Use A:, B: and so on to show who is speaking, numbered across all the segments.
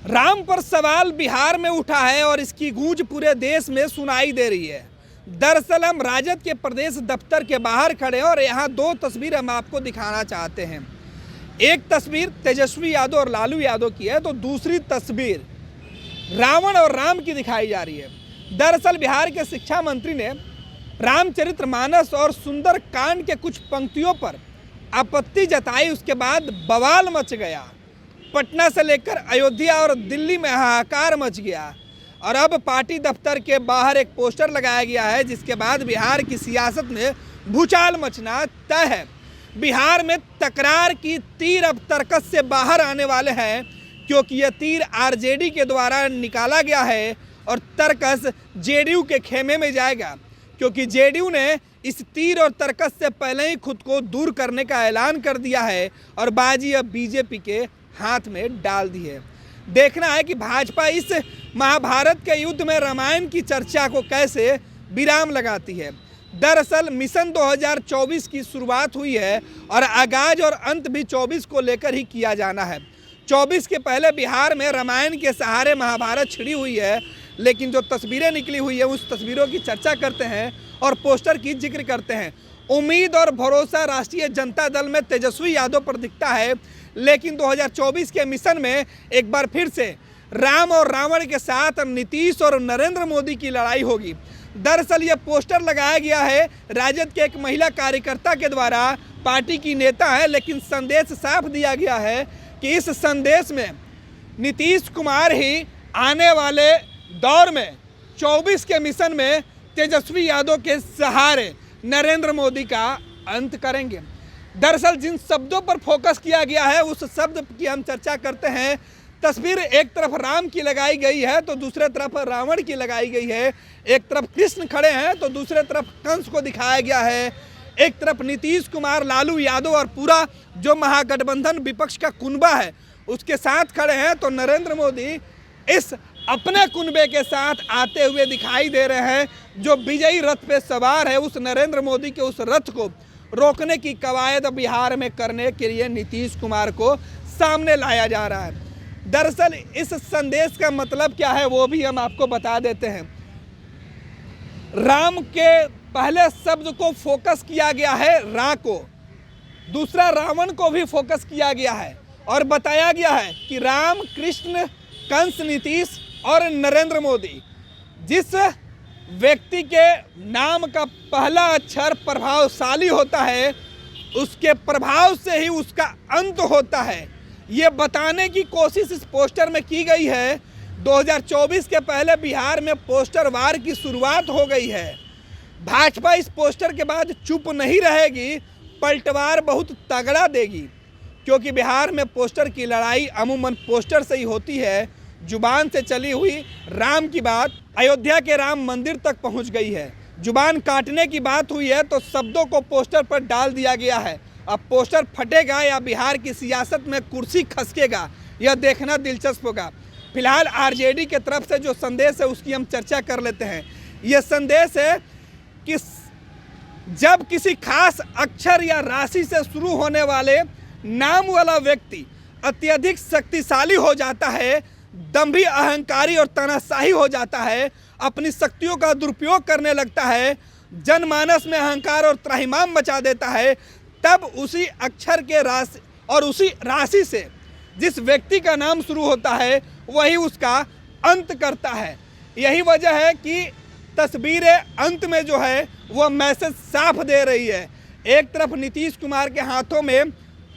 A: राम पर सवाल बिहार में उठा है और इसकी गूंज पूरे देश में सुनाई दे रही है। दरअसल हम राजद के प्रदेश दफ्तर के बाहर खड़े हैं और यहाँ दो तस्वीर हम आपको दिखाना चाहते हैं। एक तस्वीर तेजस्वी यादव और लालू यादव की है तो दूसरी तस्वीर रावण और राम की दिखाई जा रही है। दरअसल बिहार के शिक्षा मंत्री ने रामचरितमानस और सुंदर कांड के कुछ पंक्तियों पर आपत्ति जताई, उसके बाद बवाल मच गया। पटना से लेकर अयोध्या और दिल्ली में हाहाकार मच गया और अब पार्टी दफ्तर के बाहर एक पोस्टर लगाया गया है, जिसके बाद बिहार की सियासत में भूचाल मचना तय है। बिहार में तकरार की तीर अब तर्कस से बाहर आने वाले हैं, क्योंकि यह तीर आरजेडी के द्वारा निकाला गया है और तर्कस जेडीयू के खेमे में जाएगा, क्योंकि जेडीयू ने इस तीर और तर्कस से पहले ही खुद को दूर करने का ऐलान कर दिया है और बाजी अब बीजेपी के हाथ में डाल दी है। देखना है कि भाजपा इस महाभारत के युद्ध में रामायण की चर्चा को कैसे विराम लगाती है। दरअसल मिशन 2024 की शुरुआत हुई है और आगाज और अंत भी 24 को लेकर ही किया जाना है। 24 के पहले बिहार में रामायण के सहारे महाभारत छिड़ी हुई है, लेकिन जो तस्वीरें निकली हुई है उस तस्वीरों की चर्चा करते हैं और पोस्टर की जिक्र करते हैं। उम्मीद और भरोसा राष्ट्रीय जनता दल में तेजस्वी यादव पर दिखता है, लेकिन 2024 के मिशन में एक बार फिर से राम और रावण के साथ नीतीश और नरेंद्र मोदी की लड़ाई होगी। दरअसल यह पोस्टर लगाया गया है राजद के एक महिला कार्यकर्ता के द्वारा। पार्टी की नेता है, लेकिन संदेश साफ दिया गया है कि इस संदेश में नीतीश कुमार ही आने वाले दौर में 24 के मिशन में तेजस्वी यादव के सहारे नरेंद्र मोदी का अंत करेंगे। दरअसल जिन शब्दों पर फोकस किया गया है उस शब्द की हम चर्चा करते हैं। तस्वीर एक तरफ राम की लगाई गई है तो दूसरे तरफ रावण की लगाई गई है। एक तरफ कृष्ण खड़े हैं तो दूसरे तरफ कंस को दिखाया गया है। एक तरफ नीतीश कुमार, लालू यादव और पूरा जो महागठबंधन विपक्ष का कुनबा है उसके साथ खड़े हैं, तो नरेंद्र मोदी इस अपने कुनबे के साथ आते हुए दिखाई दे रहे हैं। जो विजयी रथ पे सवार है उस नरेंद्र मोदी के उस रथ को रोकने की कवायद बिहार में करने के लिए नीतीश कुमार को सामने लाया जा रहा है। दरअसल इस संदेश का मतलब क्या है वो भी हम आपको बता देते हैं। राम के पहले शब्द को फोकस किया गया है रा को, दूसरा रावण को भी फोकस किया गया है और बताया गया है कि राम, कृष्ण, कंस, नीतीश और नरेंद्र मोदी, जिस व्यक्ति के नाम का पहला अक्षर प्रभावशाली होता है उसके प्रभाव से ही उसका अंत होता है। ये बताने की कोशिश इस पोस्टर में की गई है। 2024 के पहले बिहार में पोस्टर वार की शुरुआत हो गई है। भाजपा इस पोस्टर के बाद चुप नहीं रहेगी, पलटवार बहुत तगड़ा देगी, क्योंकि बिहार में पोस्टर की लड़ाई अमूमन पोस्टर से ही होती है। जुबान से चली हुई राम की बात अयोध्या के राम मंदिर तक पहुंच गई है। जुबान काटने की बात हुई है तो शब्दों को पोस्टर पर डाल दिया गया है। अब पोस्टर फटेगा या बिहार की सियासत में कुर्सी खसकेगा, यह देखना दिलचस्प होगा। फिलहाल आरजेडी के तरफ से जो संदेश है उसकी हम चर्चा कर लेते हैं। यह संदेश है कि जब किसी खास अक्षर या राशि से शुरू होने वाले नाम वाला व्यक्ति अत्यधिक शक्तिशाली हो जाता है, दंभी, अहंकारी और तानाशाही हो जाता है, अपनी शक्तियों का दुरुपयोग करने लगता है, जनमानस में अहंकार और त्राहिमाम मचा देता है, तब उसी अक्षर के राशि और उसी राशि से जिस व्यक्ति का नाम शुरू होता है वही उसका अंत करता है। यही वजह है कि तस्वीरें अंत में जो है वह मैसेज साफ दे रही है। एक तरफ नीतीश कुमार के हाथों में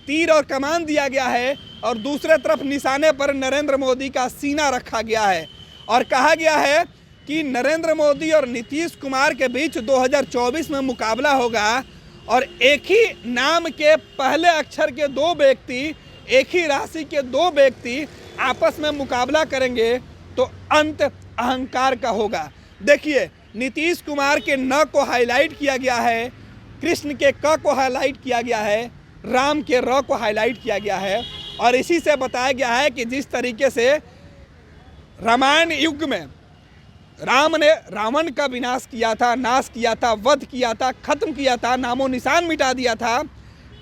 A: तीर और कमान दिया गया है और दूसरे तरफ निशाने पर नरेंद्र मोदी का सीना रखा गया है और कहा गया है कि नरेंद्र मोदी और नीतीश कुमार के बीच 2024 में मुकाबला होगा और एक ही नाम के पहले अक्षर के दो व्यक्ति, एक ही राशि के दो व्यक्ति आपस में मुकाबला करेंगे तो अंत अहंकार का होगा। देखिए, नीतीश कुमार के न को हाईलाइट किया गया है, कृष्ण के क को हाईलाइट किया गया है, राम के र को हाईलाइट किया गया है और इसी से बताया गया है कि जिस तरीके से रामायण युग में राम ने रावण का विनाश किया था, नाश किया था, वध किया था, खत्म किया था, नामो निशान मिटा दिया था,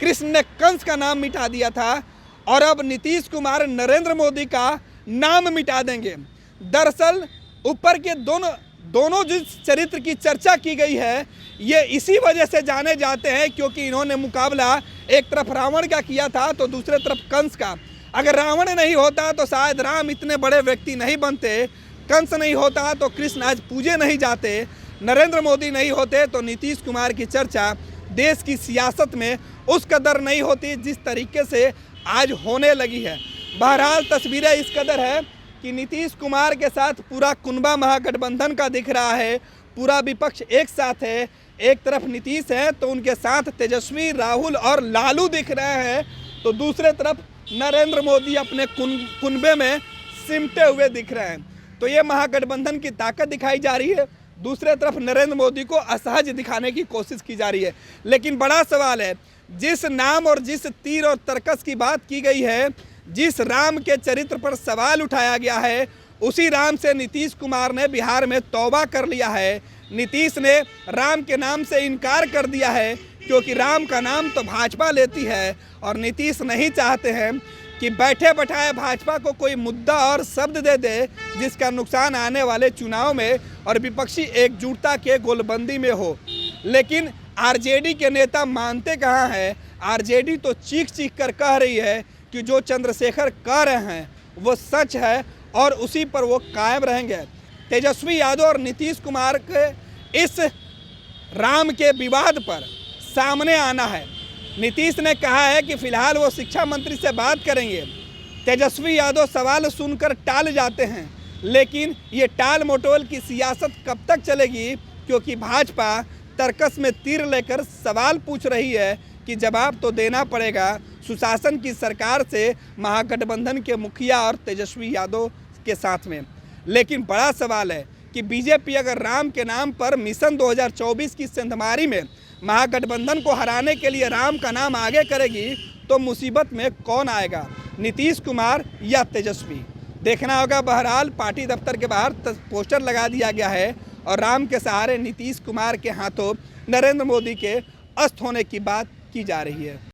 A: कृष्ण ने कंस का नाम मिटा दिया था और अब नीतीश कुमार नरेंद्र मोदी का नाम मिटा देंगे। दरअसल ऊपर के दोनों जिस चरित्र की चर्चा की गई है ये इसी वजह से जाने जाते हैं क्योंकि इन्होंने मुकाबला एक तरफ रावण का किया था तो दूसरे तरफ कंस का। अगर रावण नहीं होता तो शायद राम इतने बड़े व्यक्ति नहीं बनते, कंस नहीं होता तो कृष्ण आज पूजे नहीं जाते, नरेंद्र मोदी नहीं होते तो नीतीश कुमार की चर्चा देश की सियासत में उस कदर नहीं होती जिस तरीके से आज होने लगी है। बहरहाल तस्वीरें इस कदर है कि नीतीश कुमार के साथ पूरा कुनबा महागठबंधन का दिख रहा है, पूरा विपक्ष एक साथ है। एक तरफ नीतीश है तो उनके साथ तेजस्वी, राहुल और लालू दिख रहे हैं, तो दूसरे तरफ नरेंद्र मोदी अपने कुनबे में सिमटे हुए दिख रहे हैं। तो ये महागठबंधन की ताकत दिखाई जा रही है। दूसरे तरफ नरेंद्र मोदी को असहज दिखाने की कोशिश की जा रही है। लेकिन बड़ा सवाल है, जिस नाम और जिस तीर और तर्कस की बात की गई है, जिस राम के चरित्र पर सवाल उठाया गया है, उसी राम से नीतीश कुमार ने बिहार में तौबा कर लिया है। नीतीश ने राम के नाम से इनकार कर दिया है क्योंकि राम का नाम तो भाजपा लेती है और नीतीश नहीं चाहते हैं कि बैठे बैठाए भाजपा को कोई मुद्दा और शब्द दे दे जिसका नुकसान आने वाले चुनाव में और विपक्षी एकजुटता के गोलबंदी में हो। लेकिन आरजेडी के नेता मानते कहाँ हैं? आरजेडी तो चीख चीख कर कह रही है कि जो चंद्रशेखर कह रहे हैं वो सच है और उसी पर वो कायम रहेंगे। तेजस्वी यादव और नीतीश कुमार के इस राम के विवाद पर सामने आना है। नीतीश ने कहा है कि फिलहाल वो शिक्षा मंत्री से बात करेंगे। तेजस्वी यादव सवाल सुनकर टाल जाते हैं, लेकिन ये टाल मटोल की सियासत कब तक चलेगी? क्योंकि भाजपा तर्कस में तीर लेकर सवाल पूछ रही है कि जवाब तो देना पड़ेगा सुशासन की सरकार से, महागठबंधन के मुखिया और तेजस्वी यादव के साथ में। लेकिन बड़ा सवाल है कि बीजेपी अगर राम के नाम पर मिशन 2024 की सेंधमारी में महागठबंधन को हराने के लिए राम का नाम आगे करेगी तो मुसीबत में कौन आएगा, नीतीश कुमार या तेजस्वी? देखना होगा। बहरहाल पार्टी दफ्तर के बाहर पोस्टर लगा दिया गया है और राम के सहारे नीतीश कुमार के हाथों नरेंद्र मोदी के अस्त होने की बात की जा रही है।